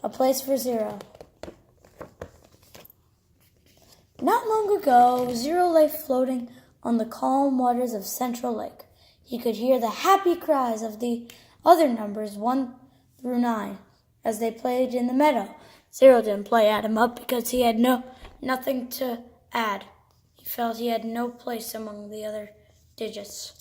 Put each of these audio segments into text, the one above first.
a place for Zero. Not long ago, Zero lay floating on the calm waters of Central Lake. He could hear the happy cries of the other numbers 1 through 9 as they played in the meadow. Zero didn't play add him up because he had nothing to add. He felt he had no place among the other digits.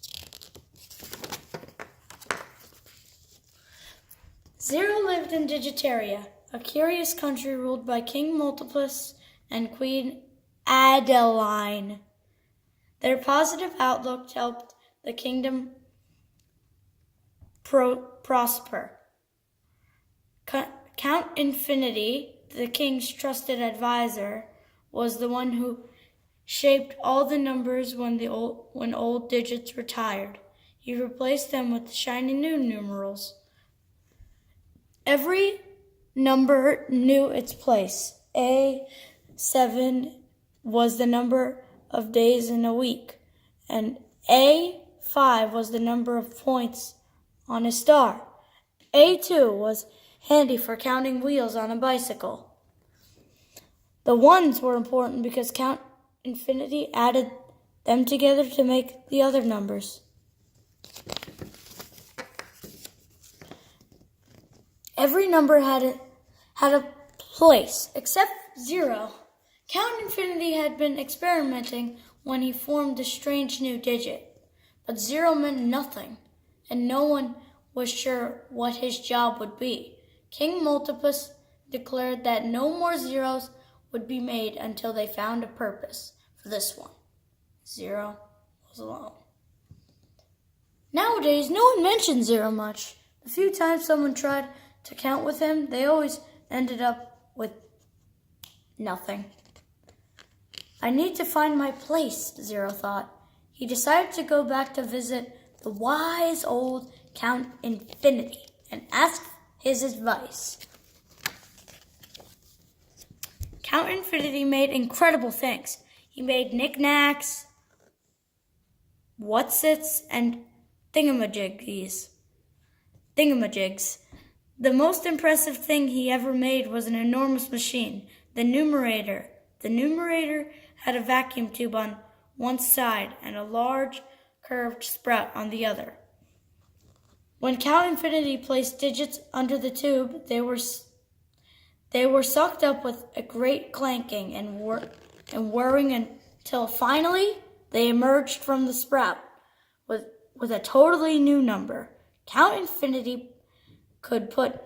Zero lived in Digitaria, a curious country ruled by King Multiplus and Queen Adeline. Their positive outlook helped the kingdom prosper. Count Infinity, the king's trusted advisor, was the one who shaped all the numbers when old digits retired. He replaced them with shiny new numerals. Every number knew its place. A7 was the number of days in a week, and A5 was the number of points on a star. A2 was handy for counting wheels on a bicycle. The ones were important because Count Infinity added them together to make the other numbers. Every number had a place, except 0. Count Infinity had been experimenting when he formed the strange new digit. But 0 meant nothing, and no one was sure what his job would be. King Multiplus declared that no more zeros would be made until they found a purpose for this one. 0 was alone. Nowadays, no one mentions 0 much. The few times someone tried to count with him, they always ended up with nothing. I need to find my place, 0 thought. He decided to go back to visit the wise old Count Infinity and ask his advice. Count Infinity made incredible things. He made knickknacks, whatsits, and thingamajigs. The most impressive thing he ever made was an enormous machine, the numerator. The numerator had a vacuum tube on one side and a large curved sprout on the other. When Count Infinity placed digits under the tube, they were sucked up with a great clanking and whirring until finally they emerged from the sprout with a totally new number. Count Infinity could put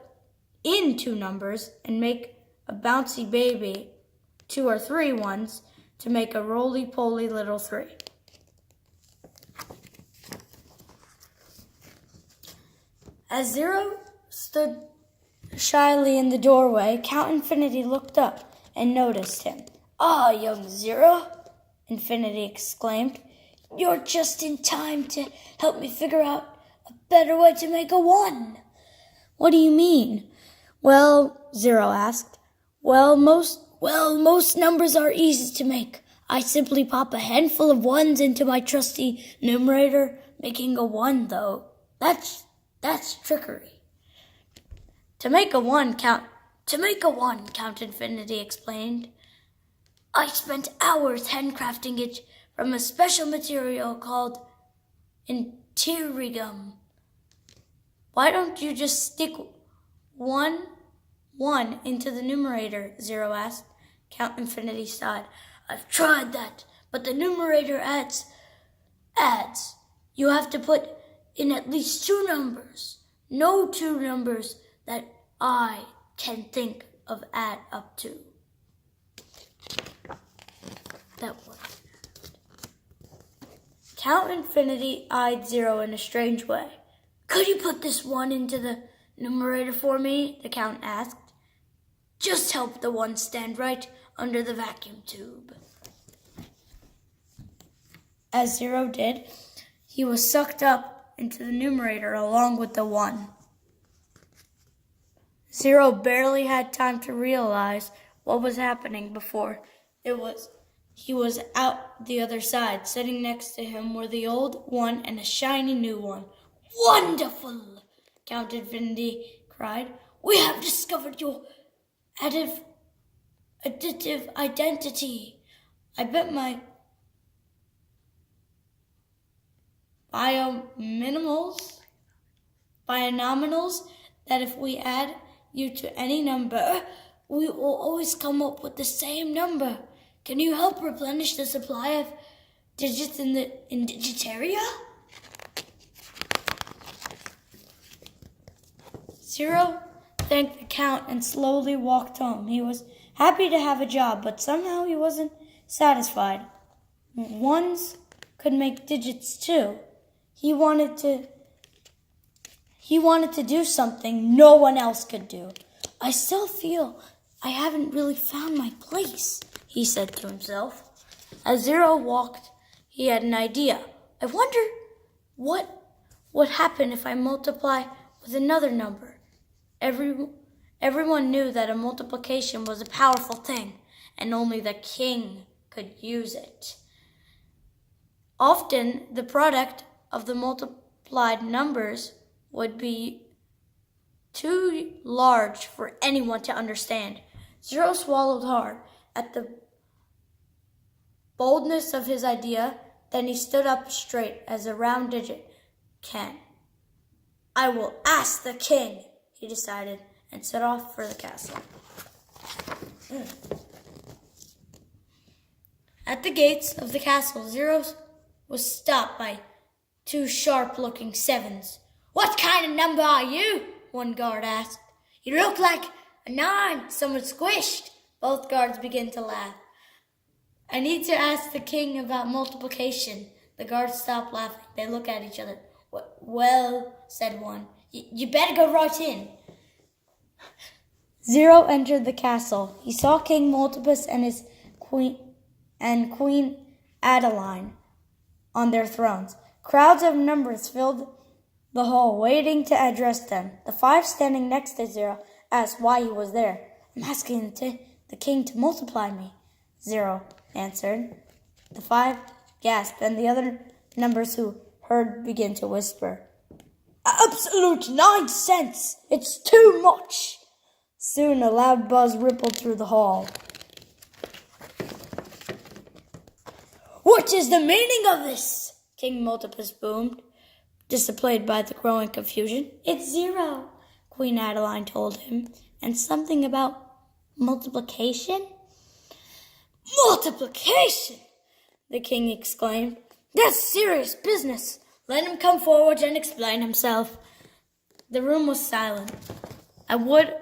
in 2 numbers and make a bouncy baby, 2 or 3 ones, to make a roly-poly little 3. As 0 stood shyly in the doorway, Count Infinity looked up and noticed him. "Ah, young 0, Infinity exclaimed. "You're just in time to help me figure out a better way to make a 1. "What do you mean?" "Well," 0 asked. Most numbers are easy to make. I simply pop a handful of 1s into my trusty numerator, making a 1, though. That's trickery." To make a one, Count Infinity explained. "I spent hours handcrafting it from a special material called Interigum." "Why don't you just stick 1 into the numerator?" 0 asked. Count Infinity sighed. "I've tried that, but the numerator adds. You have to put in at least 2 numbers. No 2 numbers that I can think of add up to." That one. Count Infinity eyed 0 in a strange way. "Could you put this 1 into the numerator for me?" the Count asked. "Just help the 1 stand right under the vacuum tube." As 0 did, he was sucked up into the numerator along with the 1. 0 barely had time to realize what was happening before he was out the other side. Sitting next to him were the old 1 and a shiny new 1. "Wonderful!" Count Infinity cried. "We have discovered your additive identity. I bet my binomials that if we add you to any number, we will always come up with the same number. Can you help replenish the supply of digits in Digitaria? Zero thanked the Count and slowly walked home. He was happy to have a job, but somehow he wasn't satisfied. Ones could make digits too. He wanted to do something no one else could do. I still feel I haven't really found my place, he said to himself. As Zero walked, he had an idea. I wonder what would happen if I multiply with another number. Everyone knew that a multiplication was a powerful thing, and only the king could use it. Often, the product of the multiplied numbers would be too large for anyone to understand. Zero swallowed hard at the boldness of his idea. Then he stood up straight as a round digit can. I will ask the king, he decided, and set off for the castle. At the gates of the castle, Zero was stopped by two sharp-looking sevens. What kind of number are you? One guard asked. You look like a 9, someone squished. Both guards began to laugh. I need to ask the king about multiplication. The guards stopped laughing. They looked at each other. Well, said one, you better go right in. Zero entered the castle. He saw King Multipus and his Queen Adeline on their thrones. Crowds of numbers filled the hall, waiting to address them. The 5 standing next to Zero asked why he was there. I'm asking the king to multiply me, Zero answered. The 5 gasped, and the other numbers who heard began to whisper. Absolute nonsense! It's too much! Soon a loud buzz rippled through the hall. What is the meaning of this? King Multipus boomed, dismayed by the growing confusion. It's 0, Queen Adeline told him. And something about multiplication? Multiplication! The king exclaimed. That's serious business. Let him come forward and explain himself. The room was silent. I would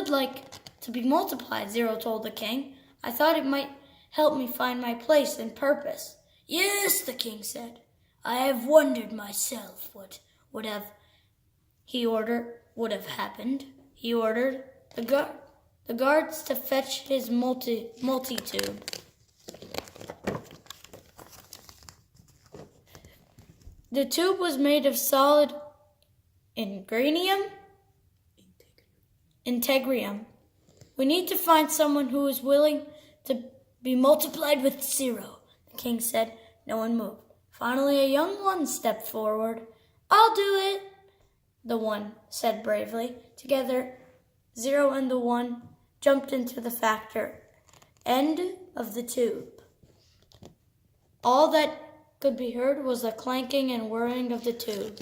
like to be multiplied, Zero told the king. I thought it might help me find my place and purpose. Yes, the king said. I have wondered myself what would have happened. He ordered the guards to fetch his multi-tube. The tube was made of solid integrium. We need to find someone who is willing to be multiplied with 0, the king said. No one moved. Finally, a young one stepped forward. I'll do it, the one said bravely. Together, 0 and the 1 jumped into the factor end of the tube. All that could be heard was the clanking and whirring of the tube.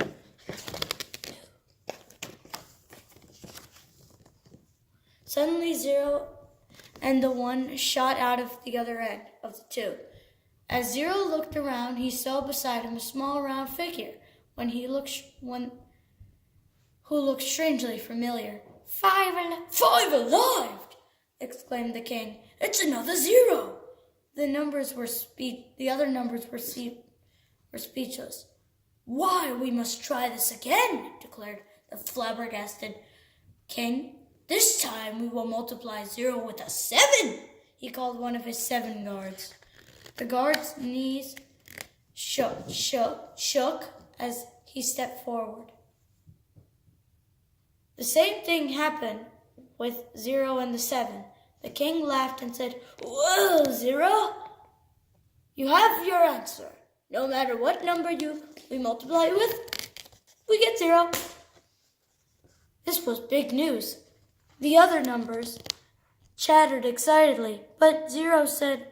Suddenly, 0 and the 1 shot out of the other end of the tube. As 0 looked around, he saw beside him a small round figure who looked strangely familiar. Five alive! Exclaimed the king. It's another 0! The other numbers were speechless. Why, we must try this again, declared the flabbergasted king. This time we will multiply 0 with a 7, he called one of his 7 guards. The guard's knees shook as he stepped forward. The same thing happened with 0 and the 7. The king laughed and said, Well, 0, you have your answer. No matter what number we multiply with, we get 0. This was big news. The other numbers chattered excitedly, but Zero said,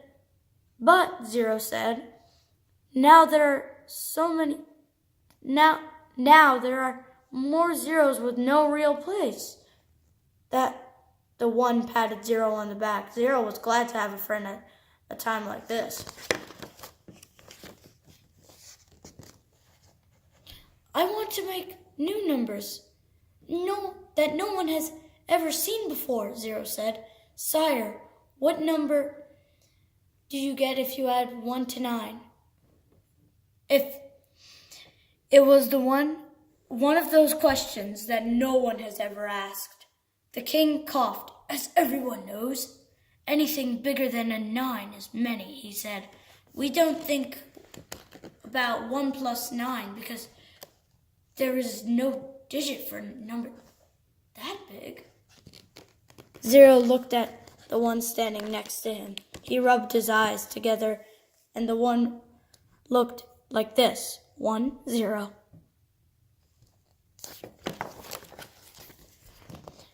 now there are so many, now there are more zeros with no real place. That the one patted Zero on the back. Zero was glad to have a friend at a time like this. I want to make new numbers, that no one has ever seen before, Zero said. Sire, what number do you get if you add 1 to 9? If it was one of those questions that no one has ever asked. The king coughed. As everyone knows, anything bigger than a 9 is many, he said. We don't think about 1 plus 9 because there is no digit for a number that big. Zero looked at the one standing next to him. He rubbed his eyes together, and the one looked like this. 1, 0.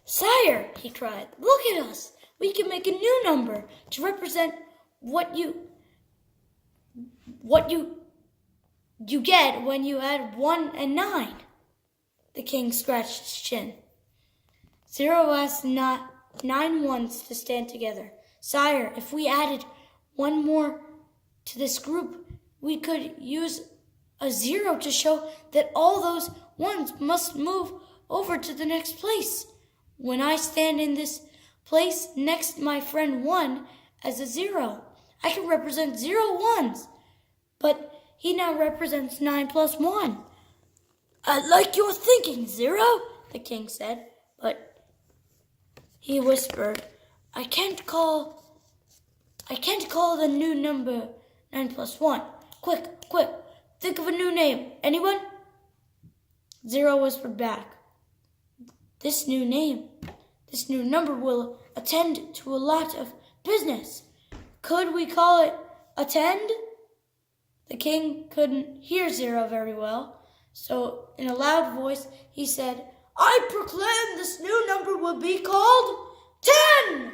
Sire, he cried, look at us. We can make a new number to represent what you get when you add 1 and 9. The king scratched his chin. Zero asked 9 ones to stand together. Sire, if we added 1 more to this group, we could use a 0 to show that all those ones must move over to the next place. When I stand in this place next to my friend 1 as a 0, I can represent 0 ones. But he now represents 9 plus 1. I like your thinking, Zero, the king said, but he whispered, I can't call the new number 9 plus 1. Quick, think of a new name. Anyone? Zero whispered back. This new number will attend to a lot of business. Could we call it attend? The king couldn't hear Zero very well, so in a loud voice he said, I proclaim this new number will be called 10!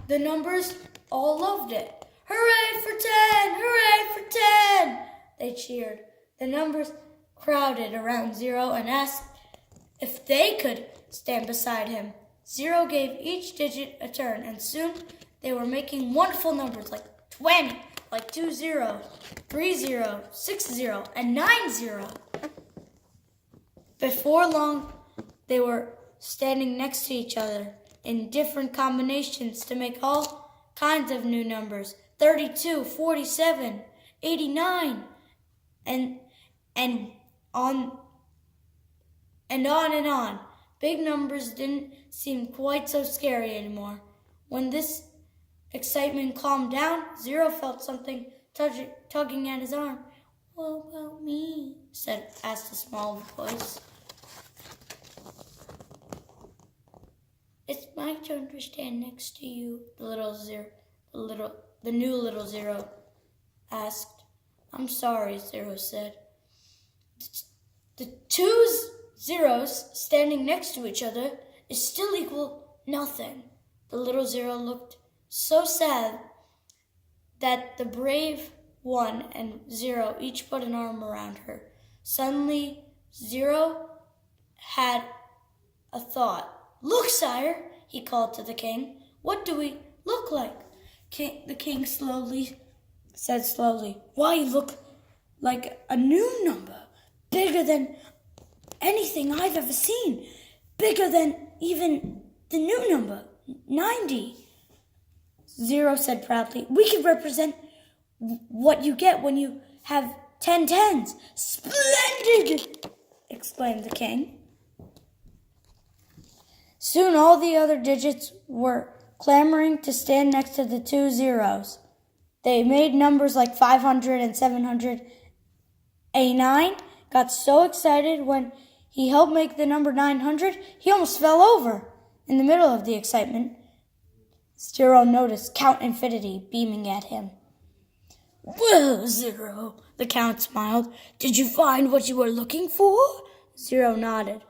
The numbers all loved it. Hooray for 10! Hooray for 10! They cheered. The numbers crowded around Zero and asked if they could stand beside him. Zero gave each digit a turn, and soon they were making wonderful numbers like 20, like 20, 30, 60, and 90. Before long, they were standing next to each other in different combinations to make all kinds of new numbers. 32, 47, 89, and on and on. Big numbers didn't seem quite so scary anymore. When this excitement calmed down, Zero felt something tugging at his arm. What about me? asked a small voice. It's my turn to stand next to you, the new little Zero asked. I'm sorry, Zero said. The 2 zeros standing next to each other is still equal nothing. The little Zero looked so sad that the brave 1 and 0 each put an arm around her. Suddenly, Zero had a thought. Look, sire, he called to the king. What do we look like? The king said slowly. Why, you look like a new number. Bigger than anything I've ever seen. Bigger than even the new number, 90. Zero said proudly. We can represent what you get when you have 10 tens. Splendid! Exclaimed the king. Soon all the other digits were clamoring to stand next to the 2 zeros. They made numbers like 500 and 700. A9 got so excited when he helped make the number 900, he almost fell over. In the middle of the excitement, Zero noticed Count Infinity beaming at him. Well, Zero, the Count smiled. Did you find what you were looking for? Zero nodded.